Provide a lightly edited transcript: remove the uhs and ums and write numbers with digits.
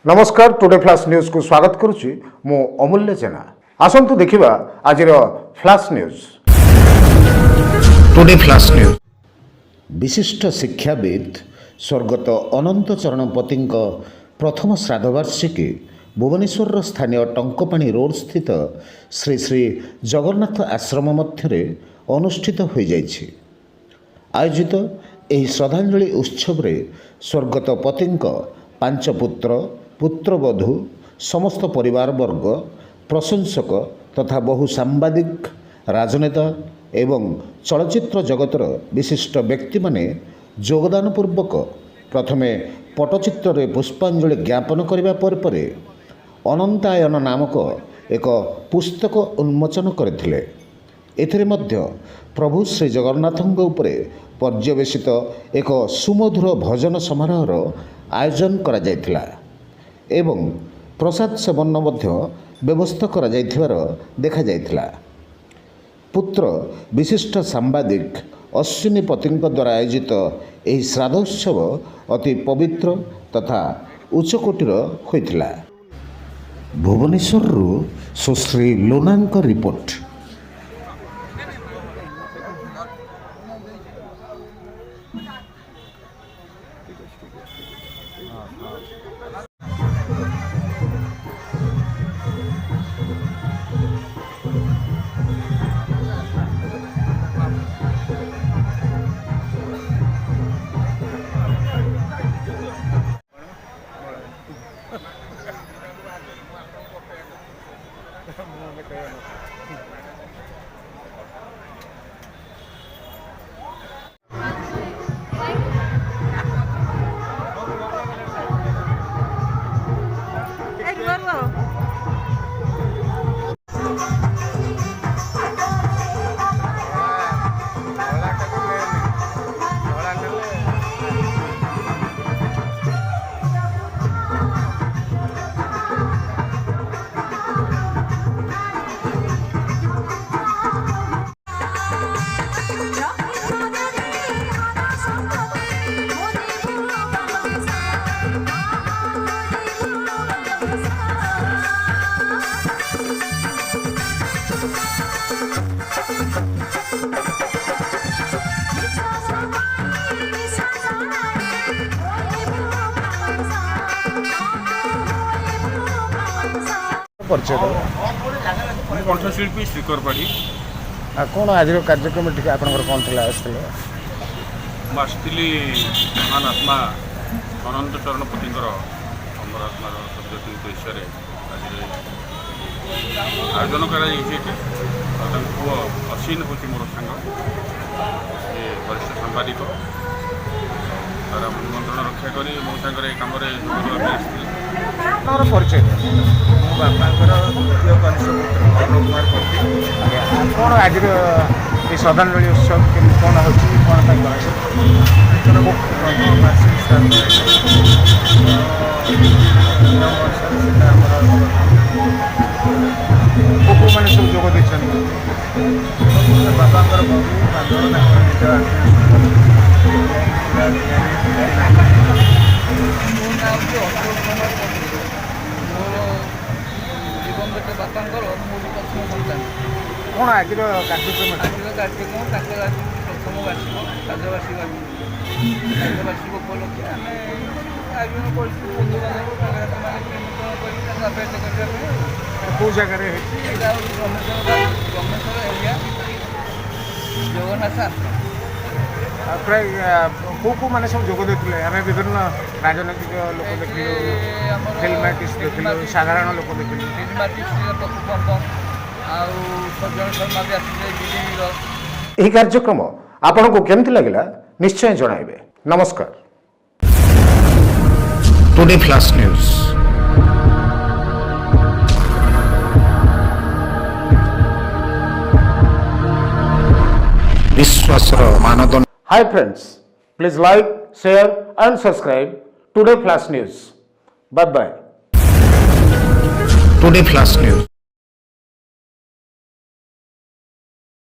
नमस्कार today flash news को स्वागत करुच्ची मु अमूल्य जेना आसंतु देखिबा आजिर flash news. Today flash news विशिष्ट शिक्षाविद स्वर्गत अनंत चरण पति प्रथम श्राद्धवार्षिकी भुवनेश्वर स्थानीय टंकपाणी रोड स्थित श्री श्री जगन्नाथ आश्रम मध्य अनुष्ठित हो जाइछि। आयोजित एही श्रद्धांजलि उत्सव रे स्वर्गत पति पांच पुत्र पुत्रवधू समस्त परिवार वर्ग प्रशंसक तथा बहु सांबादिक राजनेता एवं चलचित्र जगतर विशिष्ट व्यक्ति माने योगदान पूर्वक प्रथमे पटचित्र रे पुष्पांजलि ज्ञापन करने पर अनंतायन नामक एक पुस्तक उन्मोचन करथिले। एथिरे मध्य प्रभु श्री जगन्नाथଙ୍କ उपरे पर्यवेसित एक सुमधुर भजन समारोहर आयोजन करा जायथिला एवं प्रसाद सेवन मध्य व्यवस्था करा जायथिबार देखा जायथिला। पुत्र विशिष्ट सांबादिक अश्विनी पति द्वारा आयोजित एही श्राद्धोत्सव अति पवित्र तथा उच्चकोटीर होइथिला। भुवनेश्वरରୁ सुश्री लोनाଙ୍କ रिपोर्ट। कंठशिल्पी श्रीकर पाढ़ी कौन आज कार्यक्रम टी आप कौन थी आसते आसती महान आत्मा अनंत चरण पति अमर आत्मार सद्यतीर्थ विषय आज आयोजन कर पुआ अश्विन हूँ मोर सांग ये वरिष्ठ सांबादिक तार निमंत्रण रक्षा कर मो सागर कम परिचय बापांकर द्वितीय कनिष्ठ पुत्र अरुण कुमार पति कौन आज श्रद्धांजलि उत्सव कौन हो मैंने सब जोग बापांकर बहु बांधव बापांकर मूल प्रथम सन्तान कौन आज कार्यक्रम कार्यक्रम प्रथम वार्षिक श्राद्धवार्षिक उपलक्षे आम आयोजन करते कौ जगह ब्रह्मेश्वर एरिया जगन्नाथ आश्रम प्राय कौ मैंने सब जोग देते आम विभिन्न राजनैतिक लोक देख फिल्म आर्टिस्ट देख साधारण लोक देख फिल्म आर्टिस्ट पप्पू सज्जन शर्मा भी आसते। यह कार्यक्रम आपन को केमती लगिला निश्चय जणाइबे। नमस्कार। टुडे फ्लाश न्यूज विश्वासर मानदंड। Hi friends, please like, share and subscribe Today Flash News. Bye bye. Today flash news.